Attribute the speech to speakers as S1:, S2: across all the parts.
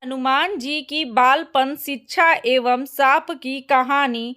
S1: हनुमान जी की बालपन शिक्षा एवं साप की कहानी।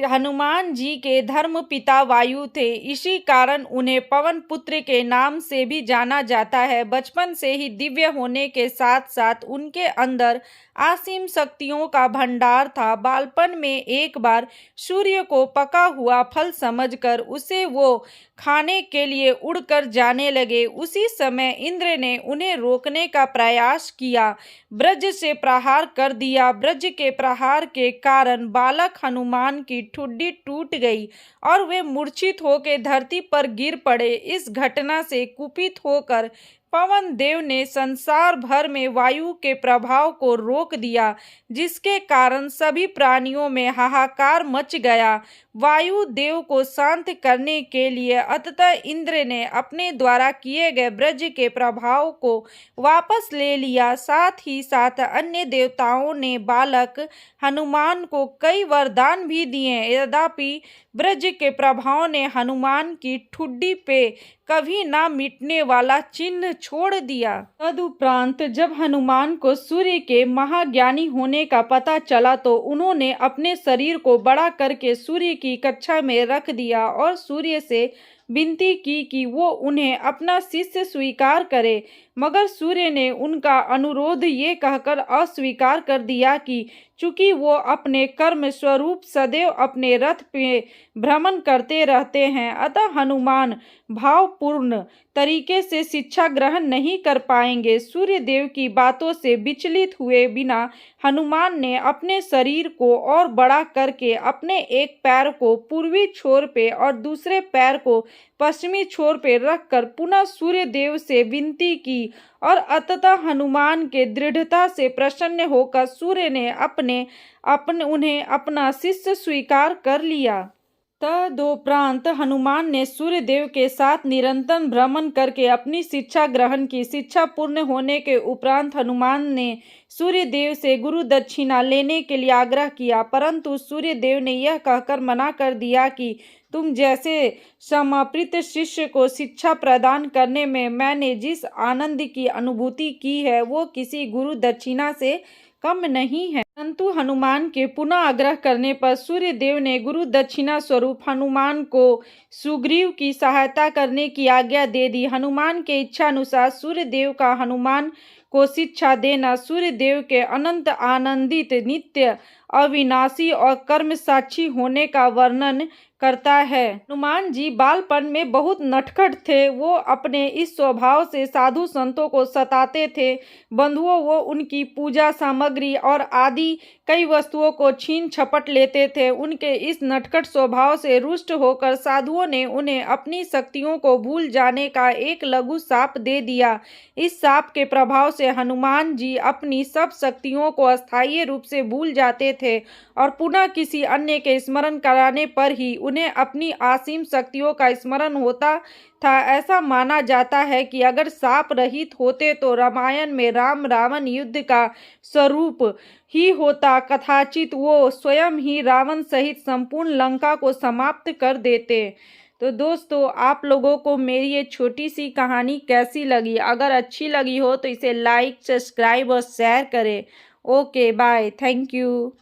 S1: हनुमान जी के धर्म पिता वायु थे, इसी कारण उन्हें पवन पुत्र के नाम से भी जाना जाता है। बचपन से ही दिव्य होने के साथ साथ उनके अंदर असीम शक्तियों का भंडार था। बालपन में एक बार सूर्य को पका हुआ फल समझकर उसे वो खाने के लिए उड़कर जाने लगे। उसी समय इंद्र ने उन्हें रोकने का प्रयास किया, ब्रज से प्रहार कर दिया। ब्रज के प्रहार के कारण बालक हनुमान की ठुड्डी टूट गई और वे मूर्छित होकर धरती पर गिर पड़े। इस घटना से कुपित होकर पवन देव ने संसार भर में वायु के प्रभाव को रोक दिया, जिसके कारण सभी प्राणियों में हाहाकार मच गया। वायु देव को शांत करने के लिए अंततः इंद्र ने अपने द्वारा किए गए ब्रज के प्रभाव को वापस ले लिया। साथ ही साथ अन्य देवताओं ने बालक हनुमान को कई वरदान भी दिए। यद्यपि ब्रज के प्रभाव ने हनुमान की ठुड्डी पे कभी ना मिटने वाला चिन्ह छोड़ दिया। तदुपरांत जब हनुमान को सूर्य के महाज्ञानी होने का पता चला तो उन्होंने अपने शरीर को बड़ा करके सूर्य की कक्षा में रख दिया और सूर्य से विनती की कि वो उन्हें अपना शिष्य स्वीकार करे। मगर सूर्य ने उनका अनुरोध ये कहकर अस्वीकार कर दिया कि चूंकि वो अपने कर्म स्वरूप सदैव अपने रथ पे भ्रमण करते रहते हैं, अतः हनुमान भावपूर्ण तरीके से शिक्षा ग्रहण नहीं कर पाएंगे। सूर्य देव की बातों से विचलित हुए बिना हनुमान ने अपने शरीर को और बड़ा करके अपने एक पैर को पूर्वी छोर पे और दूसरे पैर को पश्चिमी छोर पे रखकर पुनः सूर्य देव से विनती की और अंततः हनुमान के दृढ़ता से प्रसन्न होकर सूर्य ने उन्हें अपना शिष्य स्वीकार कर लिया। तदोपरांत हनुमान ने सूर्य देव के साथ निरंतर भ्रमण करके अपनी शिक्षा ग्रहण की। शिक्षा पूर्ण होने के उपरांत हनुमान ने सूर्य देव से गुरु दक्षिणा लेने के लिए आग्रह किया, परंतु सूर्य देव ने यह कहकर मना कर दिया कि तुम जैसे समर्पित शिष्य को शिक्षा प्रदान करने में मैंने जिस आनंद की अनुभूति की है वो किसी गुरु दक्षिणा से कम नहीं है। परंतु हनुमान के पुनः आग्रह करने पर सूर्य देव ने गुरु दक्षिणा स्वरूप हनुमान को सुग्रीव की सहायता करने की आज्ञा दे दी। हनुमान के इच्छा अनुसार सूर्य देव का हनुमान को शिक्षा देना सूर्य देव के अनंत आनंदित नित्य अविनाशी और कर्म साक्षी होने का वर्णन करता है। हनुमान जी बालपन में बहुत नटखट थे। वो अपने इस स्वभाव से साधु संतों को सताते थे। बंधुओं वो उनकी पूजा सामग्री और आदि कई वस्तुओं को छीन झपट लेते थे। उनके इस नटखट स्वभाव से रुष्ट होकर साधुओं ने उन्हें अपनी शक्तियों को भूल जाने का एक लघु शाप दे दिया। इस शाप के प्रभाव से हनुमान जी अपनी सब शक्तियों को अस्थायी रूप से भूल जाते थे और पुनः किसी अन्य के स्मरण कराने पर ही उन्हें अपनी असीम शक्तियों का स्मरण होता था। ऐसा माना जाता है कि अगर शाप रहित होते तो रामायण में राम रावण युद्ध का स्वरूप ही होता। कदाचित वो स्वयं ही रावण सहित संपूर्ण लंका को समाप्त कर देते। तो दोस्तों, आप लोगों को मेरी ये छोटी सी कहानी कैसी लगी? अगर अच्छी लगी हो तो इसे लाइक, सब्सक्राइब और शेयर करें। Okay, bye, thank you.